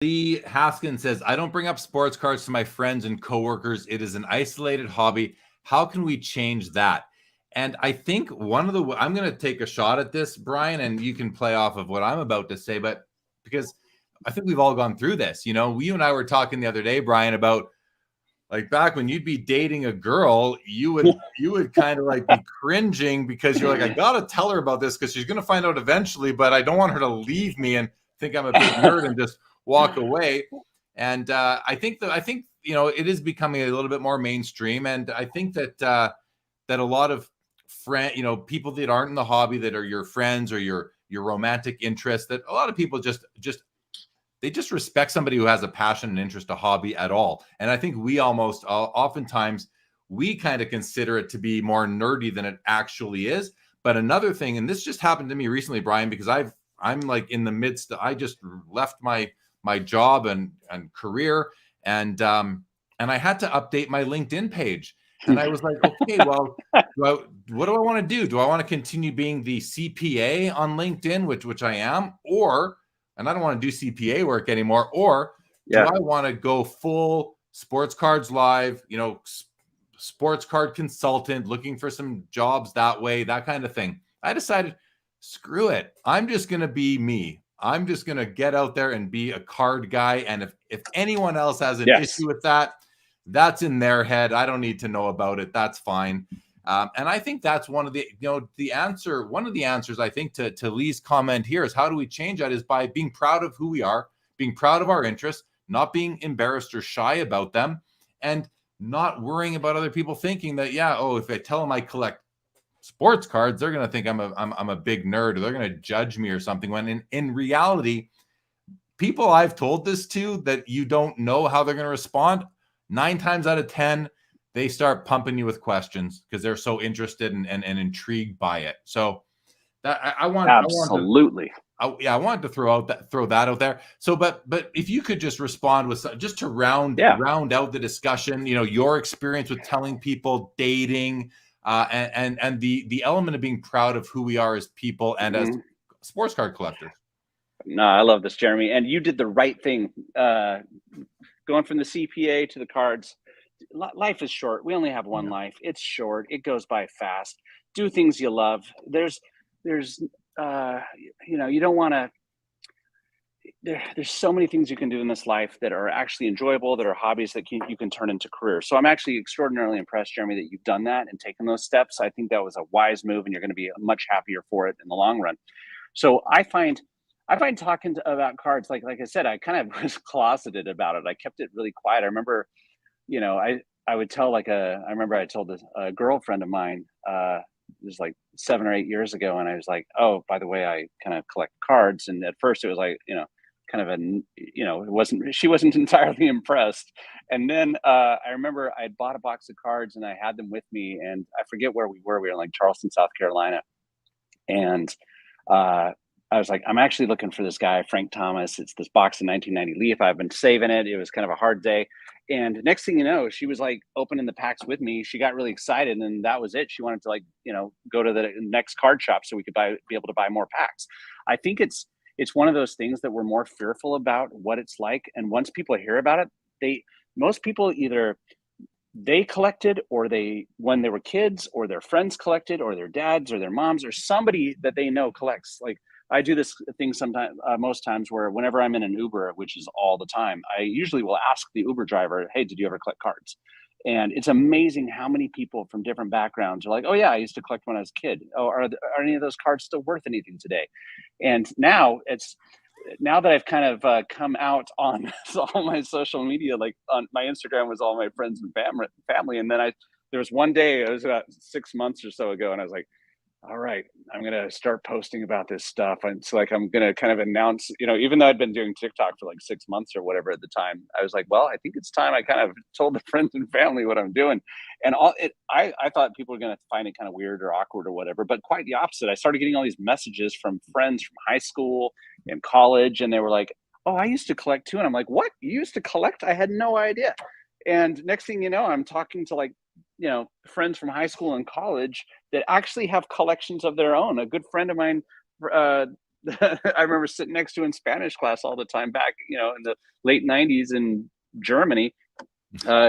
Lee Haskins says, I don't bring up sports cards to my friends and coworkers. It is an isolated hobby. How can we change that? And I think I'm going to take a shot at this, Brian, and you can play off of what I'm about to say, but because I think we've all gone through this. You and I were talking the other day, Brian, about like back when you'd be dating a girl, you would kind of like be cringing because you're like, I gotta tell her about this because she's gonna find out eventually, but I don't want her to leave me and think I'm a big nerd and just walk away. And I think it is becoming a little bit more mainstream, and I think that that a lot of people that aren't in the hobby that are your friends or your romantic interest, that a lot of people just they just respect somebody who has a passion and interest, a hobby at all. And I think we oftentimes we kind of consider it to be more nerdy than it actually is. But another thing, and this just happened to me recently, Brian, because I'm like in the midst, I just left my job and career, and I had to update my LinkedIn page. And I was like, okay, well, what do I want to do? Do I want to continue being the CPA on LinkedIn, which I am, and I don't want to do CPA work anymore, or do I want to go full Sports Cards Live, sports card consultant, looking for some jobs that way, that kind of thing. I decided, screw it. I'm just going to be me. I'm just going to get out there and be a card guy. And if anyone else has an issue with that, that's in their head. I don't need to know about it. That's fine. And I think that's one of the answers, I think, to Lee's comment here is how do we change that is by being proud of who we are, being proud of our interests, not being embarrassed or shy about them, and not worrying about other people thinking that, if I tell them I collect sports cards, they're going to think I'm a big nerd, or they're going to judge me or something. When in reality, people I've told this to that you don't know how they're going to respond, 9 times out of 10, they start pumping you with questions because they're so interested and intrigued by it. So that I wanted to throw that out there. So, but if you could just respond with just to round out the discussion, your experience with telling people, dating, and the element of being proud of who we are as people and as sports card collectors. No, I love this, Jeremy. And you did the right thing. Going from the CPA to the cards. Life is short. We only have one life. It's short. It goes by fast. Do things you love. There's you don't want to, there's so many things you can do in this life that are actually enjoyable, that are hobbies that you can turn into careers. So I'm actually extraordinarily impressed, Jeremy, that you've done that and taken those steps. I think that was a wise move, and you're going to be much happier for it in the long run. So I find talking about cards, like I said, I kind of was closeted about it. I kept it really quiet. I remember, I would tell I remember I told a girlfriend of mine, it was like 7 or 8 years ago. And I was like, oh, by the way, I kind of collect cards. And at first it was like, kind of she wasn't entirely impressed. And then I remember I bought a box of cards and I had them with me, and I forget where we were. We were in like Charleston, South Carolina. And I was like, I'm actually looking for this guy, Frank Thomas. It's this box of 1990 Leaf. I've been saving it. It was kind of a hard day. And next thing you know, she was like opening the packs with me. She got really excited, and that was it. She wanted to go to the next card shop so we could be able to buy more packs. I think it's one of those things that we're more fearful about what it's like. And once people hear about it, most people either they collected, or when they were kids, or their friends collected, or their dads or their moms or somebody that they know collects. Like, I do this thing sometimes, most times, where whenever I'm in an Uber, which is all the time, I usually will ask the Uber driver, hey, did you ever collect cards? And it's amazing how many people from different backgrounds are like, oh yeah, I used to collect when I was a kid. Oh, are any of those cards still worth anything today? And now that I've kind of come out on all my social media, like on my Instagram was all my friends and family. And then there was one day, it was about 6 months or so ago, and I was like, all right, I'm going to start posting about this stuff. And it's like, I'm going to kind of announce, even though I'd been doing TikTok for like 6 months or whatever at the time, I was like, well, I think it's time I kind of told the friends and family what I'm doing. And I thought people were going to find it kind of weird or awkward or whatever, but quite the opposite. I started getting all these messages from friends from high school and college, and they were like, oh, I used to collect too. And I'm like, what? You used to collect? I had no idea. And next thing you know, I'm talking to friends from high school and college that actually have collections of their own. A good friend of mine I remember sitting next to in Spanish class all the time back, in the late '90s in Germany.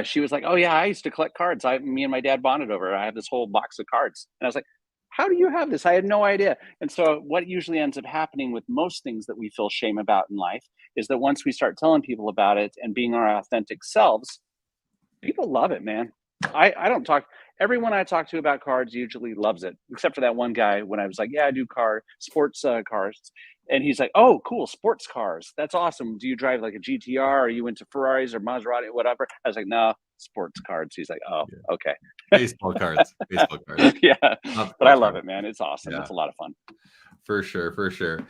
She was like, "Oh yeah, I used to collect cards. Me and my dad bonded over it. I have this whole box of cards." And I was like, "How do you have this? I had no idea." And so, what usually ends up happening with most things that we feel shame about in life is that once we start telling people about it and being our authentic selves, people love it, man. I don't talk. Everyone I talk to about cards usually loves it, except for that one guy when I was like, "Yeah, I do sports cars," and he's like, "Oh, cool, sports cars. That's awesome. Do you drive like a GTR? Are you into Ferraris or Maserati, whatever?" I was like, "No, sports cards." He's like, "Oh, Yeah. okay." Baseball cards. Baseball cards. Yeah, Not but I sports love cards. it, man. It's awesome. Yeah. It's a lot of fun. For sure, for sure.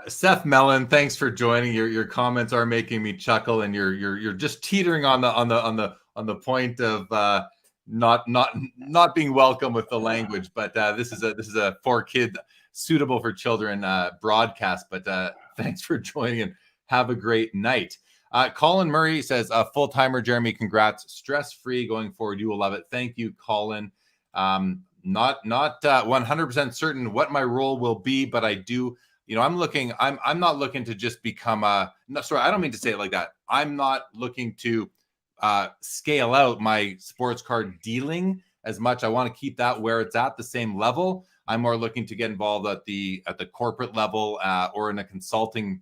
Seth Mellon, thanks for joining. Your comments are making me chuckle, and you're just teetering on the point of not being welcome with the language. But this is a for kid suitable for children broadcast. But thanks for joining, and have a great night. Colin Murray says, full timer, Jeremy, congrats. Stress free going forward. You will love it. Thank you, Colin. Not 100% certain what my role will be, but I do, I'm not looking to just become no, sorry, I don't mean to say it like that. I'm not looking to scale out my sports card dealing as much. I want to keep that where it's at, the same level. I'm more looking to get involved at the corporate level or in a consulting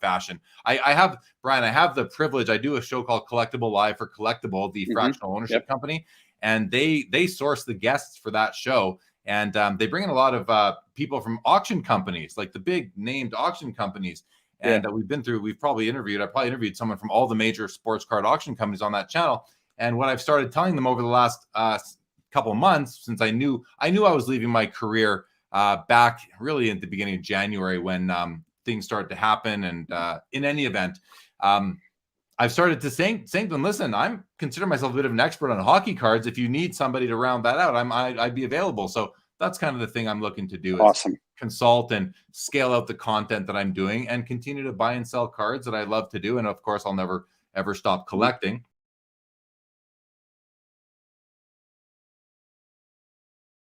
fashion. I have, Brian, I have the privilege. I do a show called Collectible Live for Collectible, the fractional ownership company, and they source the guests for that show, and they bring in a lot of people from auction companies, like the big named auction companies. And I probably interviewed someone from all the major sports card auction companies on that channel. And what I've started telling them over the last couple of months, since I knew I was leaving my career back really at the beginning of January when things started to happen. And in any event, I've started to saying to them, listen, I'm consider myself a bit of an expert on hockey cards. If you need somebody to round that out, I'd be available. So that's kind of the thing I'm looking to do. Awesome. Consult and scale out the content that I'm doing and continue to buy and sell cards that I love to do. And of course, I'll never, ever stop collecting.